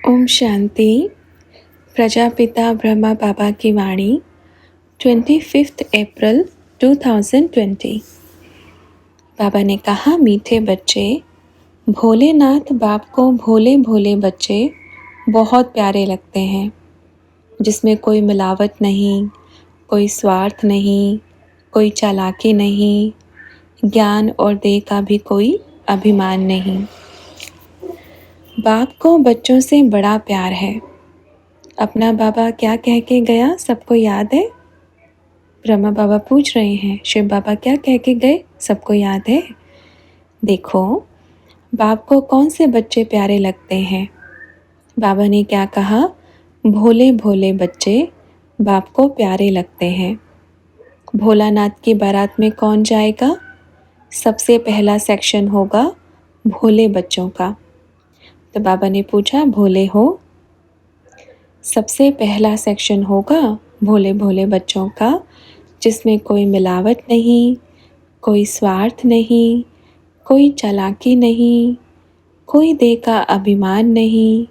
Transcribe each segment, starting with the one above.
ओम शांति। प्रजापिता ब्रह्मा बाबा की वाणी 25 अप्रैल 2020। बाबा ने कहा, मीठे बच्चे, भोलेनाथ बाप को भोले भोले बच्चे बहुत प्यारे लगते हैं, जिसमें कोई मिलावट नहीं, कोई स्वार्थ नहीं, कोई चालाकी नहीं, ज्ञान और देह का भी कोई अभिमान नहीं। बाप को बच्चों से बड़ा प्यार है। अपना बाबा क्या कह के गया, सबको याद है? ब्रह्मा बाबा पूछ रहे हैं, शिव बाबा क्या कह के गए, सबको याद है? देखो, बाप को कौन से बच्चे प्यारे लगते हैं? बाबा ने क्या कहा? भोले भोले बच्चे बाप को प्यारे लगते हैं। भोलानाथ की बारात में कौन जाएगा? सबसे पहला सेक्शन होगा भोले बच्चों का। तो बाबा ने पूछा, भोले हो? सबसे पहला सेक्शन होगा भोले भोले बच्चों का, जिसमें कोई मिलावट नहीं, कोई स्वार्थ नहीं, कोई चालाकी नहीं, कोई देह का अभिमान नहीं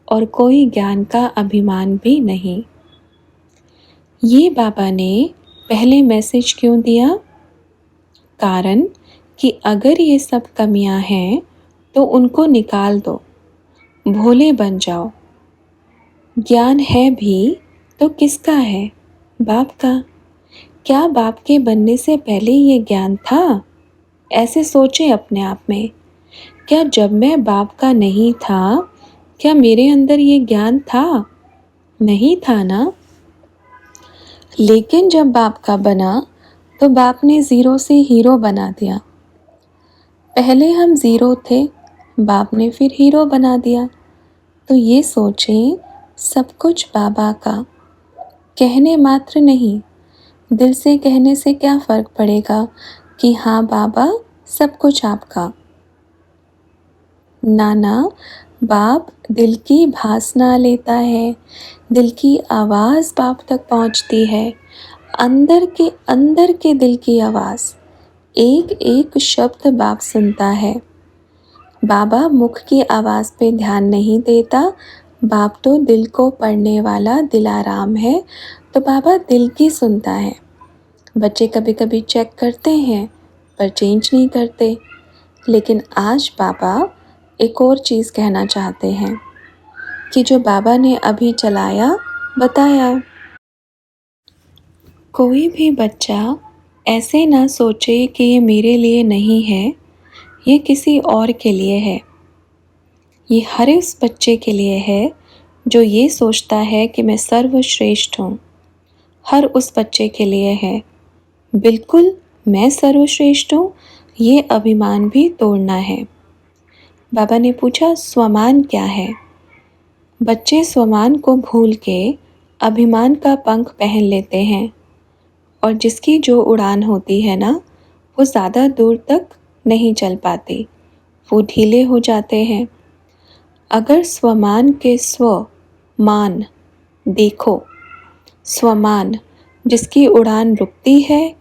और कोई ज्ञान का अभिमान भी नहीं। ये बाबा ने पहले मैसेज क्यों दिया? कारण कि अगर ये सब कमियां हैं तो उनको निकाल दो, भोले बन जाओ। ज्ञान है भी तो किसका है? बाप का। क्या बाप के बनने से पहले ये ज्ञान था? ऐसे सोचे अपने आप में। क्या जब मैं बाप का नहीं था, क्या मेरे अंदर ये ज्ञान था? नहीं था ना। लेकिन जब बाप का बना तो बाप ने ज़ीरो से हीरो बना दिया। पहले हम ज़ीरो थे, बाप ने फिर हीरो बना दिया। तो ये सोचें, सब कुछ बाबा का। कहने मात्र नहीं, दिल से कहने से क्या फ़र्क पड़ेगा कि हाँ बाबा, सब कुछ आपका। नाना, बाप दिल की भासना लेता है, दिल की आवाज़ बाप तक पहुँचती है, अंदर के दिल की आवाज़, एक एक शब्द बाप सुनता है। बाबा मुख की आवाज़ पे ध्यान नहीं देता, बाप तो दिल को पढ़ने वाला दिलाराम है, तो बाबा दिल की सुनता है। बच्चे कभी कभी चेक करते हैं पर चेंज नहीं करते। लेकिन आज बाबा एक और चीज़ कहना चाहते हैं कि जो बाबा ने अभी चलाया, बताया। कोई भी बच्चा ऐसे ना सोचे कि ये मेरे लिए नहीं है, ये किसी और के लिए है। ये हर उस बच्चे के लिए है जो ये सोचता है कि मैं सर्वश्रेष्ठ हूँ। हर उस बच्चे के लिए है। बिल्कुल मैं सर्वश्रेष्ठ हूँ, ये अभिमान भी तोड़ना है। बाबा ने पूछा, स्वमान क्या है? बच्चे स्वमान को भूल के अभिमान का पंख पहन लेते हैं, और जिसकी जो उड़ान होती है ना, वो ज़्यादा दूर तक नहीं चल पाती, वो ढीले हो जाते हैं। अगर स्वमान के स्वमान देखो, स्वमान जिसकी उड़ान रुकती है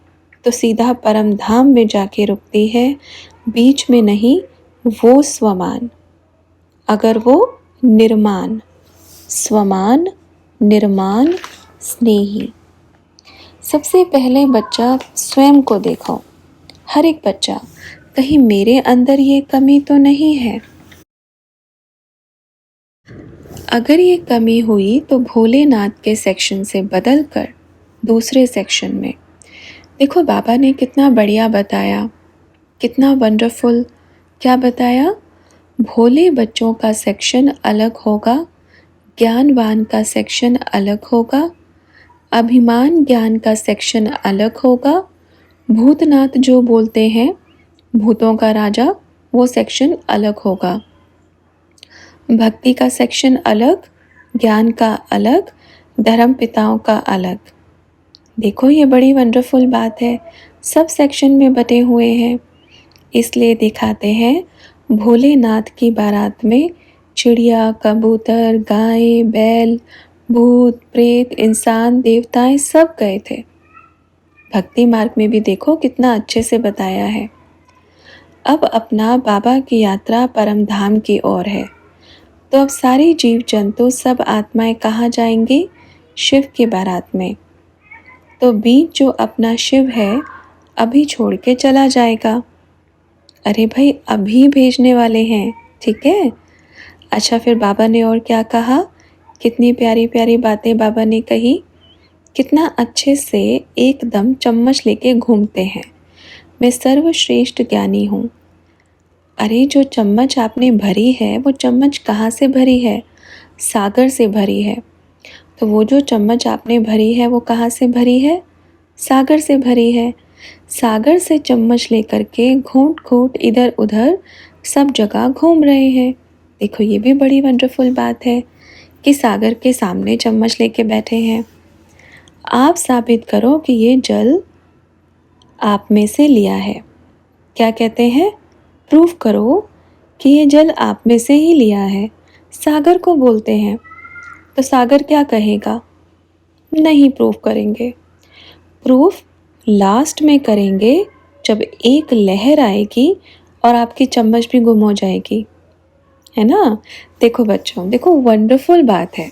तो सीधा परम धाम में जाके रुकती है, बीच में नहीं, वो स्वमान। अगर वो निर्माण, स्वमान, निर्माण, स्नेही। सबसे पहले बच्चा स्वयं को देखो। हर एक बच्चा, कहीं मेरे अंदर ये कमी तो नहीं है? अगर ये कमी हुई तो भोलेनाथ के सेक्शन से बदल कर दूसरे सेक्शन में। देखो बाबा ने कितना बढ़िया बताया, कितना वंडरफुल। क्या बताया? भोले बच्चों का सेक्शन अलग होगा, ज्ञानवान का सेक्शन अलग होगा, अभिमान ज्ञान का सेक्शन अलग होगा, भूतनाथ जो बोलते हैं, भूतों का राजा, वो सेक्शन अलग होगा। भक्ति का सेक्शन अलग, ज्ञान का अलग, धर्म पिताओं का अलग। देखो ये बड़ी वंडरफुल बात है, सब सेक्शन में बटे हुए हैं। इसलिए दिखाते हैं भोलेनाथ की बारात में चिड़िया, कबूतर, गाय, बैल, भूत, प्रेत, इंसान, देवताएं सब गए थे। भक्ति मार्ग में भी देखो कितना अच्छे से बताया है। अब अपना बाबा की यात्रा परम धाम की ओर है। तो अब सारे जीव जंतु सब आत्माएं कहाँ जाएंगी? शिव की बारात में। तो बीज जो अपना शिव है अभी छोड़ के चला जाएगा। अरे भाई, अभी भेजने वाले हैं, ठीक है। अच्छा, फिर बाबा ने और क्या कहा? कितनी प्यारी प्यारी बातें बाबा ने कही। कितना अच्छे से एकदम चम्मच लेके घूमते हैं, मैं सर्वश्रेष्ठ ज्ञानी हूँ। अरे जो चम्मच आपने भरी है वो चम्मच कहाँ से भरी है? सागर से भरी है। तो वो जो चम्मच आपने भरी है वो कहाँ से भरी है? सागर से भरी है। सागर से चम्मच लेकर के घूंट घूंट इधर उधर सब जगह घूम रहे हैं। देखो, ये भी बड़ी वंडरफुल बात है कि सागर के सामने चम्मच लेके बैठे हैं। आप साबित करो कि ये जल आप में से लिया है। क्या कहते हैं? प्रूफ करो कि ये जल आप में से ही लिया है। सागर को बोलते हैं। तो सागर क्या कहेगा? नहीं प्रूफ करेंगे। प्रूफ लास्ट में करेंगे, जब एक लहर आएगी और आपकी चम्मच भी गुम हो जाएगी, है ना। देखो बच्चों, देखो वंडरफुल बात है।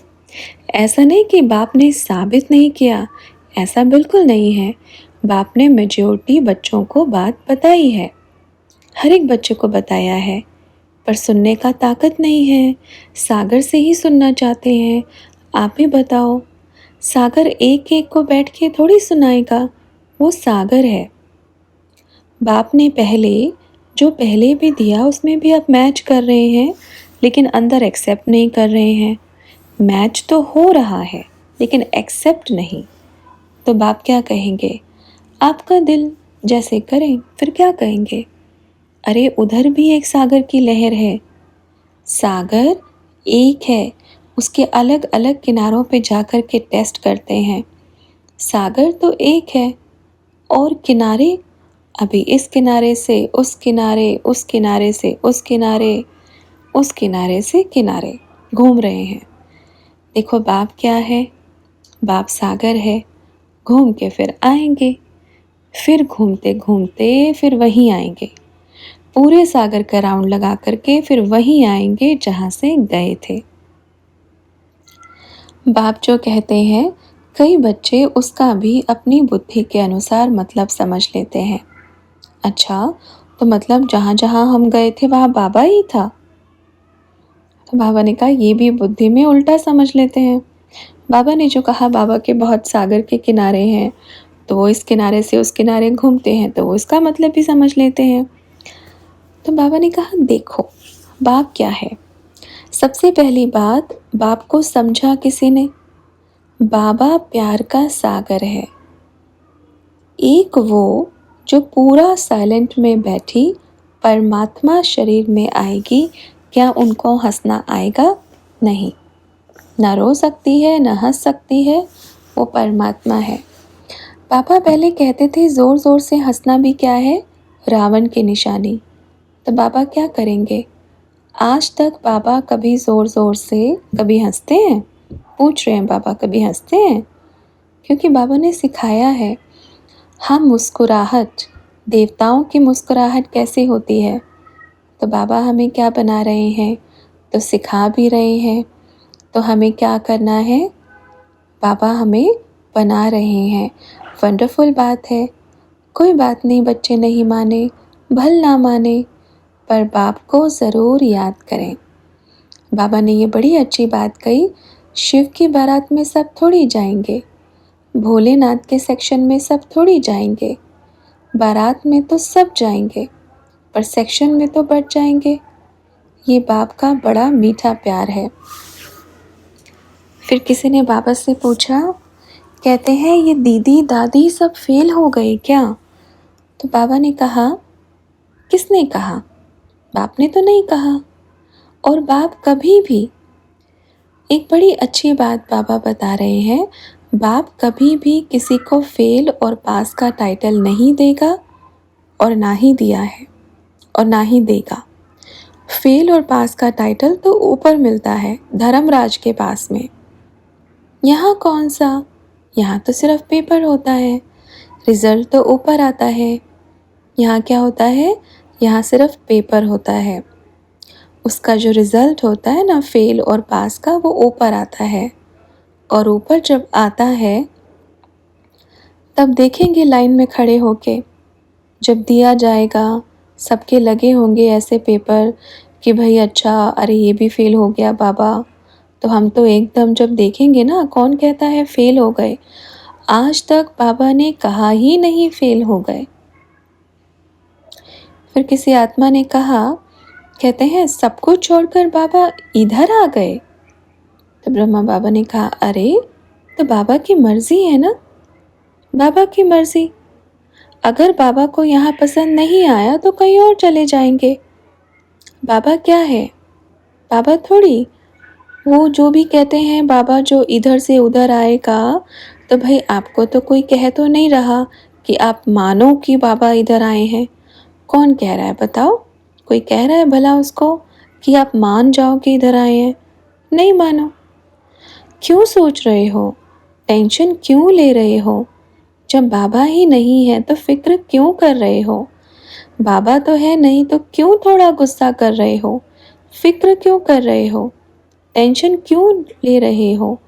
ऐसा नहीं कि बाप ने साबित नहीं किया, ऐसा बिल्कुल नहीं है। बाप ने मेजॉरिटी बच्चों को बात बताई है, हर एक बच्चे को बताया है, पर सुनने का ताकत नहीं है। सागर से ही सुनना चाहते हैं। आप ही बताओ, सागर एक एक को बैठ के थोड़ी सुनाएगा, वो सागर है। बाप ने जो पहले भी दिया उसमें भी आप मैच कर रहे हैं, लेकिन अंदर एक्सेप्ट नहीं कर रहे हैं। मैच तो हो रहा है लेकिन एक्सेप्ट नहीं। तो बाप क्या कहेंगे? आपका दिल जैसे करें। फिर क्या कहेंगे? अरे उधर भी एक सागर की लहर है। सागर एक है, उसके अलग अलग किनारों पे जाकर के टेस्ट करते हैं। सागर तो एक है और किनारे अभी इस किनारे से उस किनारे, उस किनारे से उस किनारे, उस किनारे से किनारे घूम रहे हैं। देखो बाप क्या है? बाप सागर है। घूम के फिर आएंगे, फिर घूमते घूमते फिर वहीं आएंगे, पूरे सागर का राउंड लगा करके फिर वहीं आएंगे जहाँ से गए थे। बाप जो कहते हैं, कई बच्चे उसका भी अपनी बुद्धि के अनुसार मतलब समझ लेते हैं। अच्छा, तो मतलब जहाँ जहाँ हम गए थे वहाँ बाबा ही था? तो बाबा ने कहा ये भी बुद्धि में उल्टा समझ लेते हैं। बाबा ने जो कहा बाबा के बहुत सागर के किनारे हैं, तो वो इस किनारे से उस किनारे घूमते हैं, तो वो इसका मतलब भी समझ लेते हैं। तो बाबा ने कहा देखो बाप क्या है। सबसे पहली बात, बाप को समझा किसी ने? बाबा प्यार का सागर है। एक वो जो पूरा साइलेंट में बैठी परमात्मा शरीर में आएगी, क्या उनको हंसना आएगा? नहीं। ना रो सकती है, ना हंस सकती है, वो परमात्मा है। पापा पहले कहते थे ज़ोर ज़ोर से हंसना भी क्या है? रावण की निशानी। तो बाबा क्या करेंगे? आज तक बाबा कभी ज़ोर ज़ोर से कभी हंसते हैं? पूछ रहे हैं बाबा, कभी हंसते हैं? क्योंकि बाबा ने सिखाया है। हम मुस्कुराहट, देवताओं की मुस्कुराहट कैसे होती है? तो बाबा हमें क्या बना रहे हैं? तो सिखा भी रहे हैं। तो हमें क्या करना है? बाबा हमें बना रहे हैं। वंडरफुल बात है। कोई बात नहीं, बच्चे नहीं माने, भल ना माने, पर बाप को ज़रूर याद करें। बाबा ने ये बड़ी अच्छी बात कही, शिव की बारात में सब थोड़ी जाएंगे, भोलेनाथ के सेक्शन में सब थोड़ी जाएंगे। बारात में तो सब जाएंगे, पर सेक्शन में तो बढ़ जाएंगे। ये बाप का बड़ा मीठा प्यार है। फिर किसी ने बाबा से पूछा, कहते हैं ये दीदी दादी सब फेल हो गए क्या? तो बाबा ने कहा, किसने कहा? बाप ने तो नहीं कहा। और बाप कभी भी, एक बड़ी अच्छी बात बाबा बता रहे हैं, बाप कभी भी किसी को फेल और पास का टाइटल नहीं देगा और ना ही दिया है और ना ही देगा। फेल और पास का टाइटल तो ऊपर मिलता है, धर्मराज के पास में। यहाँ कौन सा? यहाँ तो सिर्फ पेपर होता है, रिज़ल्ट तो ऊपर आता है। यहाँ क्या होता है? यहाँ सिर्फ पेपर होता है। उसका जो रिज़ल्ट होता है ना फेल और पास का, वो ऊपर आता है। और ऊपर जब आता है तब देखेंगे लाइन में खड़े होके, जब दिया जाएगा सबके लगे होंगे ऐसे पेपर कि भाई अच्छा, अरे ये भी फेल हो गया बाबा। तो हम तो एकदम जब देखेंगे ना, कौन कहता है फेल हो गए? आज तक बाबा ने कहा ही नहीं फेल हो गए। फिर किसी आत्मा ने कहा, कहते हैं सब कुछ छोड़कर बाबा इधर आ गए। तो ब्रह्मा बाबा ने कहा, अरे तो बाबा की मर्जी है ना, बाबा की मर्जी। अगर बाबा को यहाँ पसंद नहीं आया तो कहीं और चले जाएंगे। बाबा क्या है? बाबा थोड़ी, वो जो भी कहते हैं बाबा जो इधर से उधर आएगा, तो भाई आपको तो कोई कह तो नहीं रहा कि आप मानो कि बाबा इधर आए हैं। कौन कह रहा है बताओ? कोई कह रहा है भला उसको कि आप मान जाओ कि इधर आए हैं? नहीं मानो। क्यों सोच रहे हो? टेंशन क्यों ले रहे हो? जब बाबा ही नहीं है तो फिक्र क्यों कर रहे हो? बाबा तो है नहीं तो क्यों थोड़ा गुस्सा कर रहे हो? फिक्र क्यों कर रहे हो? टेंशन क्यों ले रहे हो?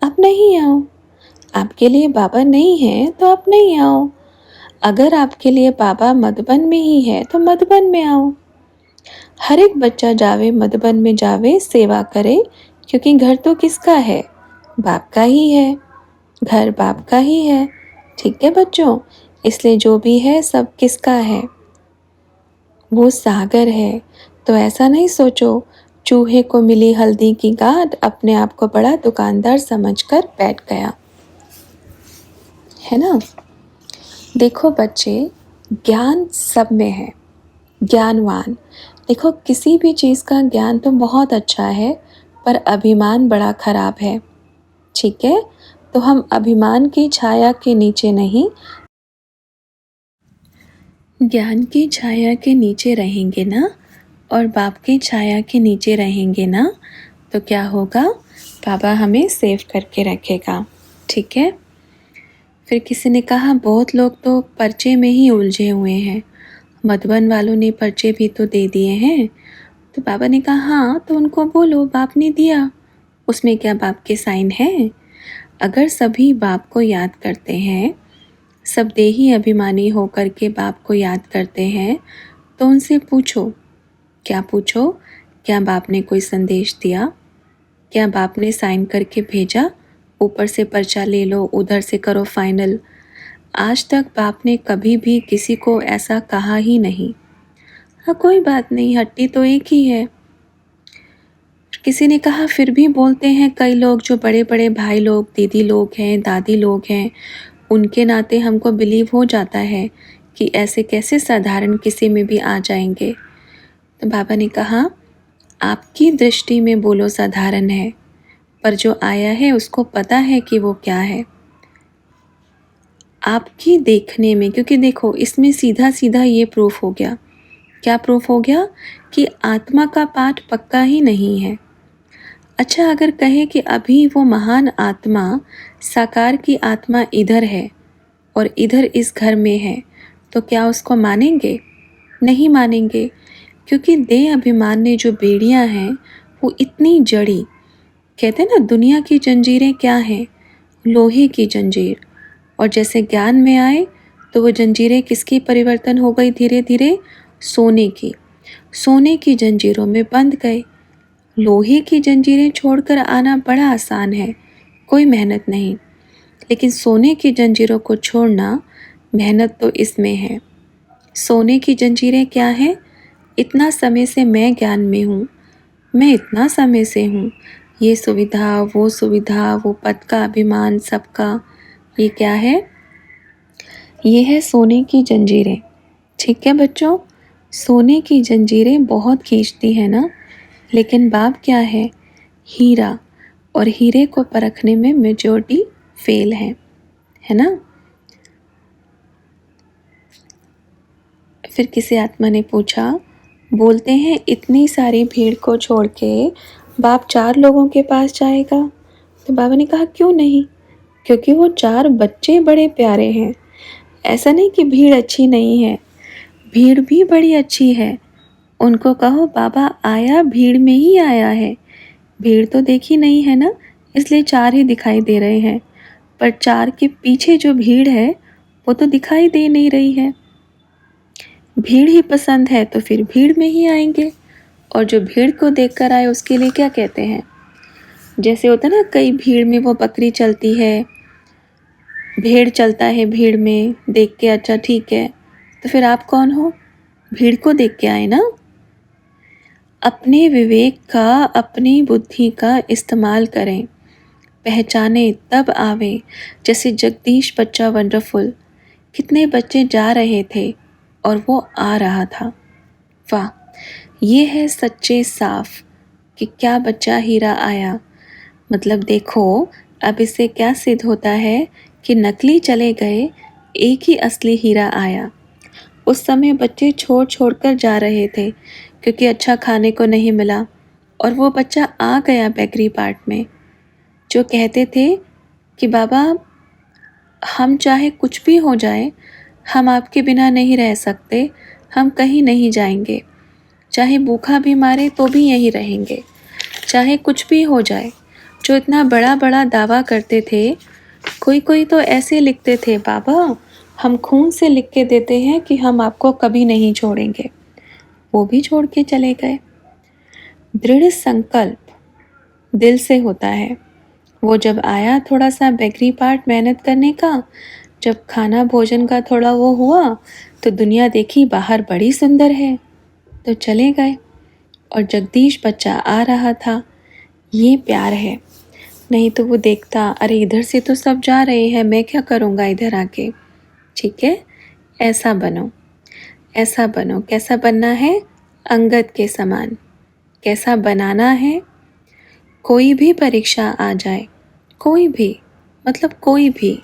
आप नहीं आओ। आपके लिए बाबा नहीं है तो आप नहीं आओ। अगर आपके लिए बाबा मधुबन में ही है तो मधुबन में आओ। हर एक बच्चा जावे मधुबन में, जावे सेवा करे, क्योंकि घर तो किसका है? बाप का ही है। घर बाप का ही है। ठीक है बच्चों, इसलिए जो भी है सब किसका है? वो सागर है। तो ऐसा नहीं सोचो चूहे को मिली हल्दी की गांठ, अपने आप को बड़ा दुकानदार समझकर बैठ गया, है ना। देखो बच्चे, ज्ञान सब में है, ज्ञानवान। देखो किसी भी चीज़ का ज्ञान तो बहुत अच्छा है, पर अभिमान बड़ा खराब है। ठीक है, तो हम अभिमान की छाया के नीचे नहीं, ज्ञान की छाया के नीचे रहेंगे ना, और बाप की छाया के नीचे रहेंगे ना, तो क्या होगा? बाबा हमें सेव करके रखेगा। ठीक है। फिर किसी ने कहा, बहुत लोग तो पर्चे में ही उलझे हुए हैं, मधुबन वालों ने पर्चे भी तो दे दिए हैं। तो बाबा ने कहा, हाँ तो उनको बोलो बाप ने दिया, उसमें क्या बाप के साइन हैं? अगर सभी बाप को याद करते हैं, सब देही अभिमानी होकर के बाप को याद करते हैं, तो उनसे पूछो, क्या पूछो, क्या बाप ने कोई संदेश दिया? क्या बाप ने साइन करके भेजा, ऊपर से पर्चा ले लो, उधर से करो फाइनल? आज तक बाप ने कभी भी किसी को ऐसा कहा ही नहीं। हाँ कोई बात नहीं, हट्टी तो एक ही है। किसी ने कहा, फिर भी बोलते हैं कई लोग, जो बड़े बड़े भाई लोग, दीदी लोग हैं, दादी लोग हैं, उनके नाते हमको बिलीव हो जाता है कि ऐसे कैसे साधारण किसी में भी आ जाएंगे। तो बाबा ने कहा, आपकी दृष्टि में बोलो साधारण है, पर जो आया है उसको पता है कि वो क्या है। आपकी देखने में, क्योंकि देखो इसमें सीधा सीधा ये प्रूफ हो गया। क्या प्रूफ हो गया? कि आत्मा का पाठ पक्का ही नहीं है। अच्छा, अगर कहे कि अभी वो महान आत्मा, साकार की आत्मा इधर है और इधर इस घर में है, तो क्या उसको मानेंगे? नहीं मानेंगे, क्योंकि देह अभिमान ने जो बेड़ियां हैं वो इतनी जड़ी। कहते हैं ना, दुनिया की जंजीरें क्या हैं? लोहे की जंजीर। और जैसे ज्ञान में आए तो वो जंजीरें किसकी परिवर्तन हो गई? धीरे धीरे सोने की। सोने की जंजीरों में बंध गए। लोहे की जंजीरें छोड़कर आना बड़ा आसान है, कोई मेहनत नहीं, लेकिन सोने की जंजीरों को छोड़ना, मेहनत तो इसमें है। सोने की जंजीरें क्या हैं? इतना समय से मैं ज्ञान में हूँ, मैं इतना समय से हूँ, ये सुविधा, वो पद का अभिमान सबका, ये क्या है? ये है सोने की जंजीरें। ठीक है बच्चों, सोने की जंजीरें बहुत खींचती है ना, लेकिन बाप क्या है? हीरा। और हीरे को परखने में मेजॉरिटी फेल है ना। फिर किसी आत्मा ने पूछा, बोलते हैं इतनी सारी भीड़ को छोड़ के बाप 4 लोगों के पास जाएगा? तो बाबा ने कहा, क्यों नहीं, क्योंकि वो 4 बच्चे बड़े प्यारे हैं। ऐसा नहीं कि भीड़ अच्छी नहीं है, भीड़ भी बड़ी अच्छी है, उनको कहो बाबा आया भीड़ में ही आया है। भीड़ तो देखी नहीं है ना, इसलिए चार ही दिखाई दे रहे हैं, पर चार के पीछे जो भीड़ है वो तो दिखाई दे नहीं रही है। भीड़ ही पसंद है तो फिर भीड़ में ही आएंगे, और जो भीड़ को देखकर आए उसके लिए क्या कहते हैं? जैसे होता है ना, कई भीड़ में वो बकरी चलती है, भेड़ चलता है भीड़ में, देख के अच्छा ठीक है, तो फिर आप कौन हो? भीड़ को देख के आए ना। अपने विवेक का, अपनी बुद्धि का इस्तेमाल करें, पहचाने तब आवे। जैसे जगदीश बच्चा वंडरफुल, कितने बच्चे जा रहे थे और वो आ रहा था। वाह, ये है सच्चे साफ कि क्या बच्चा हीरा आया। मतलब देखो, अब इससे क्या सिद्ध होता है कि नकली चले गए, एक ही असली हीरा आया। उस समय बच्चे छोड़ छोड़ कर जा रहे थे क्योंकि अच्छा खाने को नहीं मिला, और वो बच्चा आ गया बेकरी पार्ट में, जो कहते थे कि बाबा हम चाहे कुछ भी हो जाए, हम आपके बिना नहीं रह सकते, हम कहीं नहीं जाएंगे, चाहे भूखा भी मारे तो भी यहीं रहेंगे, चाहे कुछ भी हो जाए। जो इतना बड़ा बड़ा दावा करते थे। कोई कोई तो ऐसे लिखते थे, बाबा हम खून से लिख के देते हैं कि हम आपको कभी नहीं छोड़ेंगे। वो भी छोड़ के चले गए। दृढ़ संकल्प दिल से होता है। वो जब आया थोड़ा सा बेकरी पार्ट मेहनत करने का, जब खाना भोजन का थोड़ा वो हुआ तो दुनिया देखी बाहर बड़ी सुंदर है, तो चले गए। और जगदीश बच्चा आ रहा था। ये प्यार है। नहीं तो वो देखता, अरे इधर से तो सब जा रहे हैं, मैं क्या करूँगा इधर आके। ठीक है, ऐसा बनो, ऐसा बनो। कैसा बनना है? अंगद के समान। कैसा बनाना है? कोई भी परीक्षा आ जाए, कोई भी, मतलब कोई भी,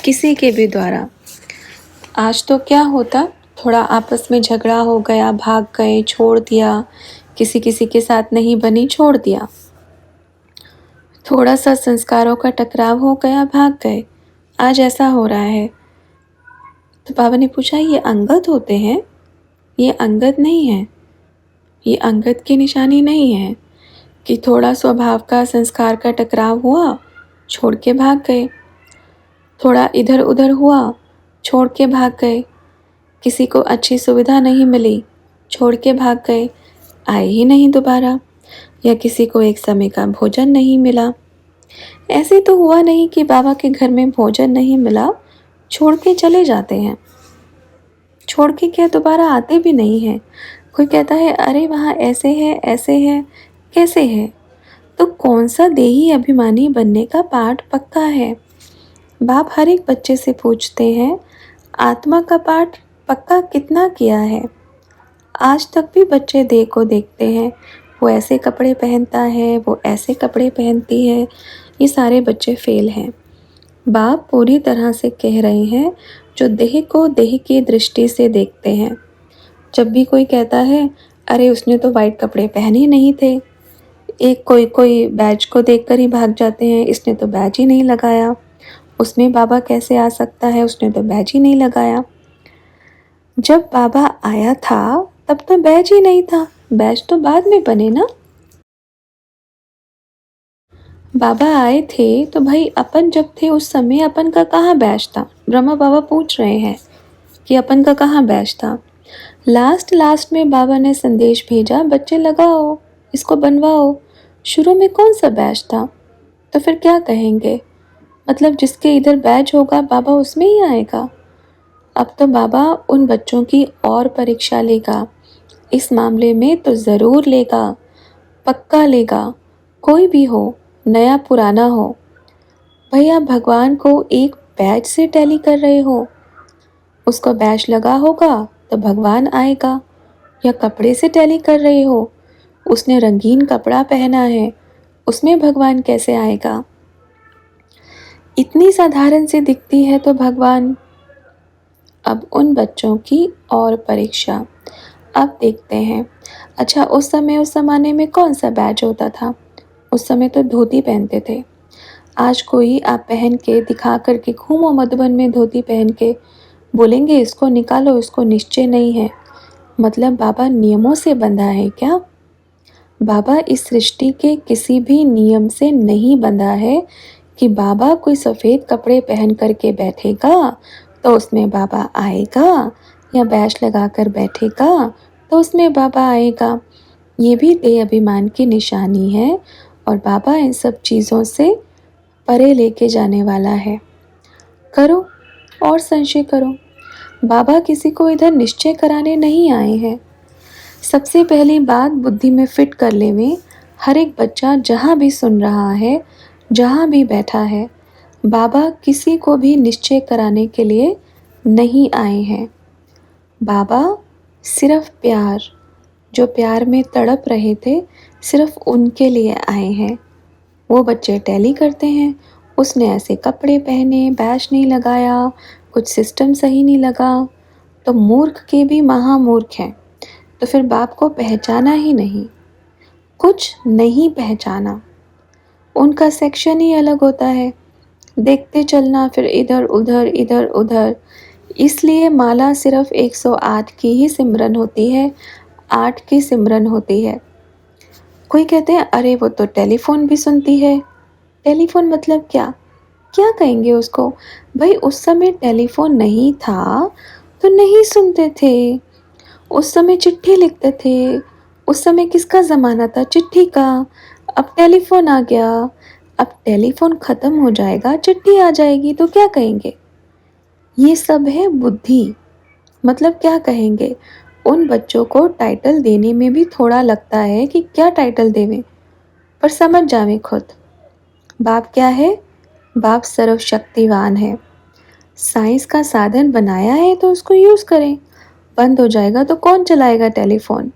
किसी के भी द्वारा। आज तो क्या होता, थोड़ा आपस में झगड़ा हो गया, भाग गए, छोड़ दिया, किसी किसी के साथ नहीं बनी, छोड़ दिया। थोड़ा सा संस्कारों का टकराव हो गया, भाग गए। आज ऐसा हो रहा है। तो बाबा ने पूछा, ये अंगद होते हैं? ये अंगद नहीं है, ये अंगद की निशानी नहीं है कि थोड़ा स्वभाव का, संस्कार का टकराव हुआ, छोड़ के भाग गए। थोड़ा इधर उधर हुआ, छोड़ के भाग गए। किसी को अच्छी सुविधा नहीं मिली, छोड़ के भाग गए, आए ही नहीं दोबारा। या किसी को एक समय का भोजन नहीं मिला। ऐसे तो हुआ नहीं कि बाबा के घर में भोजन नहीं मिला, छोड़ के चले जाते हैं। छोड़ के क्या दोबारा आते भी नहीं हैं। कोई कहता है, अरे वहाँ ऐसे है, ऐसे है, कैसे है? तो कौन सा देही अभिमानी बनने का पाठ पक्का है? बाप हर एक बच्चे से पूछते हैं, आत्मा का पाठ पक्का कितना किया है? आज तक भी बच्चे देह को देखते हैं, वो ऐसे कपड़े पहनता है, वो ऐसे कपड़े पहनती है, ये सारे बच्चे फेल हैं। बाप पूरी तरह से कह रहे हैं, जो देह को देह की दृष्टि से देखते हैं। जब भी कोई कहता है, अरे उसने तो वाइट कपड़े पहने नहीं थे, एक कोई कोई बैज को देखकर ही भाग जाते हैं, इसने तो बैज ही नहीं लगाया, उसमें बाबा कैसे आ सकता है, उसने तो बैज ही नहीं लगाया। जब बाबा आया था तब तो बैज ही नहीं था, बैज तो बाद में बने ना। बाबा आए थे तो भाई अपन जब थे उस समय अपन का कहाँ बैज था? ब्रह्मा बाबा पूछ रहे हैं कि अपन का कहाँ बैज था। लास्ट में बाबा ने संदेश भेजा, बच्चे लगाओ, इसको बनवाओ। शुरू में कौन सा बैज था? तो फिर क्या कहेंगे? मतलब जिसके इधर बैज होगा बाबा उसमें ही आएगा। अब तो बाबा उन बच्चों की और परीक्षा लेगा। इस मामले में तो ज़रूर लेगा, पक्का लेगा। कोई भी हो, नया पुराना हो। भैया भगवान को एक बैज से टैली कर रहे हो, उसको बैज लगा होगा तो भगवान आएगा। या कपड़े से टैली कर रहे हो, उसने रंगीन कपड़ा पहना है, उसमें भगवान कैसे आएगा? इतनी साधारण सी दिखती है तो भगवान। अब उन बच्चों की और परीक्षा। अब देखते हैं। अच्छा, उस ज़माने में कौन सा बैज होता था? उस समय तो धोती पहनते थे। आज कोई आप पहन के दिखा कर के घूमो मधुबन में धोती पहन के, बोलेंगे इसको निकालो, इसको निश्चय नहीं है। मतलब बाबा नियमों से बंधा है क्या? बाबा इस सृष्टि के किसी भी नियम से नहीं बंधा है कि बाबा कोई सफ़ेद कपड़े पहन कर के बैठेगा तो उसमें बाबा आएगा, या बैश लगा कर बैठेगा तो उसमें बाबा आएगा। ये भी देह अभिमान की निशानी है और बाबा इन सब चीज़ों से परे लेके जाने वाला है। करो और संशय करो। बाबा किसी को इधर निश्चय कराने नहीं आए हैं। सबसे पहली बात बुद्धि में फिट कर लेवें, हर एक बच्चा जहाँ भी सुन रहा है, जहाँ भी बैठा है, बाबा किसी को भी निश्चय कराने के लिए नहीं आए हैं। बाबा सिर्फ प्यार, जो प्यार में तड़प रहे थे, सिर्फ उनके लिए आए हैं। वो बच्चे टैली करते हैं, उसने ऐसे कपड़े पहने, बैच नहीं लगाया, कुछ सिस्टम सही नहीं लगा, तो मूर्ख के भी महामूर्ख हैं। तो फिर बाप को पहचाना ही नहीं, कुछ नहीं पहचाना। उनका सेक्शन ही अलग होता है, देखते चलना, फिर इधर उधर इधर उधर। इसलिए माला सिर्फ 108 की ही सिमरन होती है, 8 की सिमरन होती है। कोई कहते हैं अरे वो तो टेलीफोन भी सुनती है। टेलीफोन मतलब क्या? क्या कहेंगे उसको? भाई उस समय टेलीफोन नहीं था तो नहीं सुनते थे, उस समय चिट्ठी लिखते थे। उस समय किसका ज़माना था? चिट्ठी का। अब टेलीफोन आ गया, अब टेलीफोन ख़त्म हो जाएगा, चिट्ठी आ जाएगी, तो क्या कहेंगे? ये सब है बुद्धि। मतलब क्या कहेंगे? उन बच्चों को टाइटल देने में भी थोड़ा लगता है कि क्या टाइटल देवें, पर समझ जावें खुद। बाप क्या है? बाप सर्वशक्तिवान है। साइंस का साधन बनाया है तो उसको यूज़ करें। बंद हो जाएगा तो कौन चलाएगा टेलीफोन?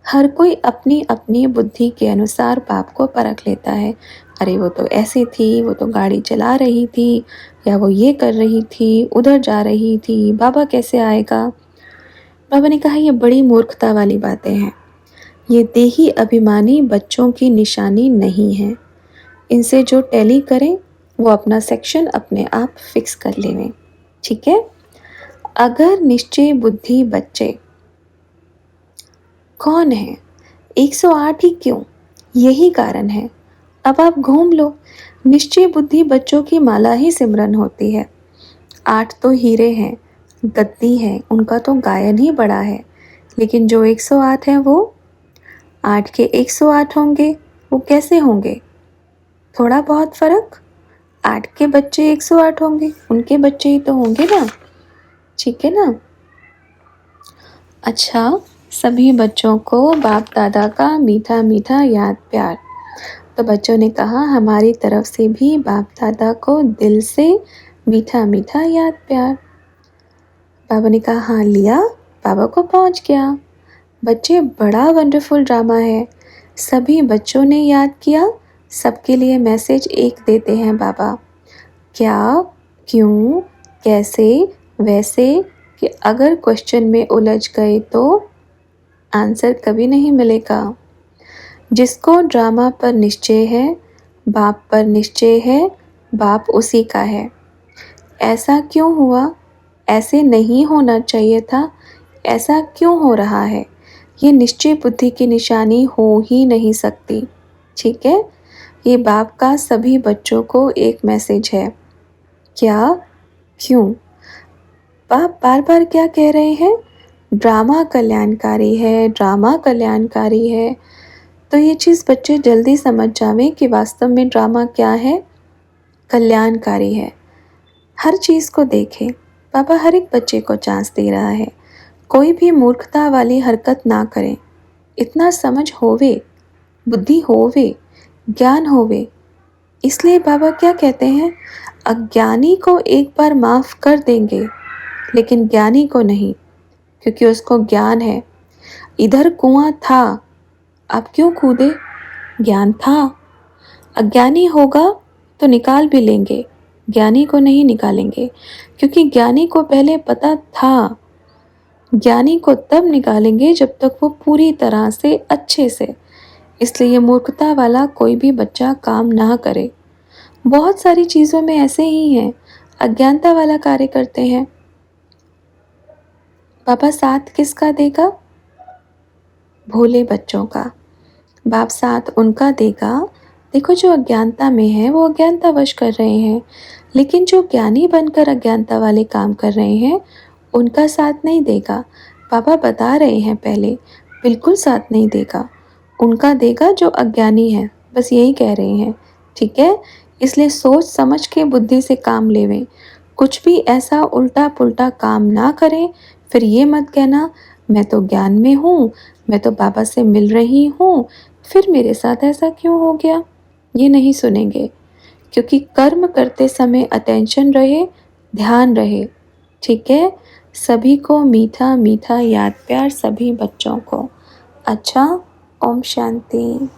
हर कोई अपनी अपनी बुद्धि के अनुसार बाप को परख लेता है। अरे वो तो ऐसी थी, वो तो गाड़ी चला रही थी, या वो ये कर रही थी, उधर जा रही थी, बाबा कैसे आएगा? बाबा ने कहा ये बड़ी मूर्खता वाली बातें हैं। ये देही अभिमानी बच्चों की निशानी नहीं है। इनसे जो टैली करें वो अपना सेक्शन अपने आप फिक्स कर लेवें। ठीक है? अगर निश्चय बुद्धि बच्चे कौन है? 108 ही क्यों? यही कारण है। अब आप घूम लो, निश्चय बुद्धि बच्चों की माला ही सिमरन होती है। 8 तो हीरे हैं, गद्दी हैं, उनका तो गायन ही बड़ा है। लेकिन जो 108 हैं वो 8 के 108 होंगे, वो कैसे होंगे? थोड़ा बहुत फ़र्क। 8 के बच्चे 108 होंगे, उनके बच्चे ही तो होंगे ना। ठीक है ना? अच्छा, सभी बच्चों को बाप दादा का मीठा मीठा याद प्यार। तो बच्चों ने कहा हमारी तरफ से भी बाप दादा को दिल से मीठा मीठा याद प्यार। बाबा ने कहा हाँ लिया, बाबा को पहुंच गया। बच्चे बड़ा वंडरफुल ड्रामा है। सभी बच्चों ने याद किया, सबके लिए मैसेज एक देते हैं बाबा। क्या, क्यों, कैसे, वैसे, कि अगर क्वेश्चन में उलझ गए तो आंसर कभी नहीं मिलेगा। जिसको ड्रामा पर निश्चय है, बाप पर निश्चय है, बाप उसी का है। ऐसा क्यों हुआ? ऐसे नहीं होना चाहिए था, ऐसा क्यों हो रहा है? ये निश्चय बुद्धि की निशानी हो ही नहीं सकती। ठीक है? ये बाप का सभी बच्चों को एक मैसेज है। क्या, क्यों? बाप बार बार क्या कह रहे हैं? ड्रामा कल्याणकारी है, ड्रामा कल्याणकारी है। तो ये चीज़ बच्चे जल्दी समझ जावें कि वास्तव में ड्रामा क्या है, कल्याणकारी है। हर चीज़ को देखें, बाबा हर एक बच्चे को चांस दे रहा है। कोई भी मूर्खता वाली हरकत ना करें। इतना समझ होवे, बुद्धि होवे, ज्ञान होवे। इसलिए बाबा क्या कहते हैं? अज्ञानी को एक बार माफ़ कर देंगे, लेकिन ज्ञानी को नहीं, क्योंकि उसको ज्ञान है। इधर कुआं था, आप क्यों कूदे? ज्ञान था। अज्ञानी होगा तो निकाल भी लेंगे, ज्ञानी को नहीं निकालेंगे, क्योंकि ज्ञानी को पहले पता था। ज्ञानी को तब निकालेंगे जब तक वो पूरी तरह से अच्छे से। इसलिए मूर्खता वाला कोई भी बच्चा काम ना करे। बहुत सारी चीज़ों में ऐसे ही हैं, अज्ञानता वाला कार्य करते हैं। बाबा साथ किसका देगा? भोले बच्चों का। बाप साथ उनका देगा, देखो जो अज्ञानता में है वो अज्ञानतावश कर रहे हैं, लेकिन जो ज्ञानी बनकर अज्ञानता वाले काम कर रहे हैं उनका साथ नहीं देगा। बाबा बता रहे हैं पहले, बिल्कुल साथ नहीं देगा। उनका देगा जो अज्ञानी है, बस यही कह रहे हैं, ठीक है। इसलिए सोच समझ के बुद्धि से काम लेवें, कुछ भी ऐसा उल्टा पुल्टा काम ना करें। फिर ये मत कहना मैं तो ज्ञान में हूँ, मैं तो बाबा से मिल रही हूँ, फिर मेरे साथ ऐसा क्यों हो गया। ये नहीं सुनेंगे, क्योंकि कर्म करते समय अटेंशन रहे, ध्यान रहे, ठीक है। सभी को मीठा मीठा याद प्यार, सभी बच्चों को। अच्छा, ओम शांति।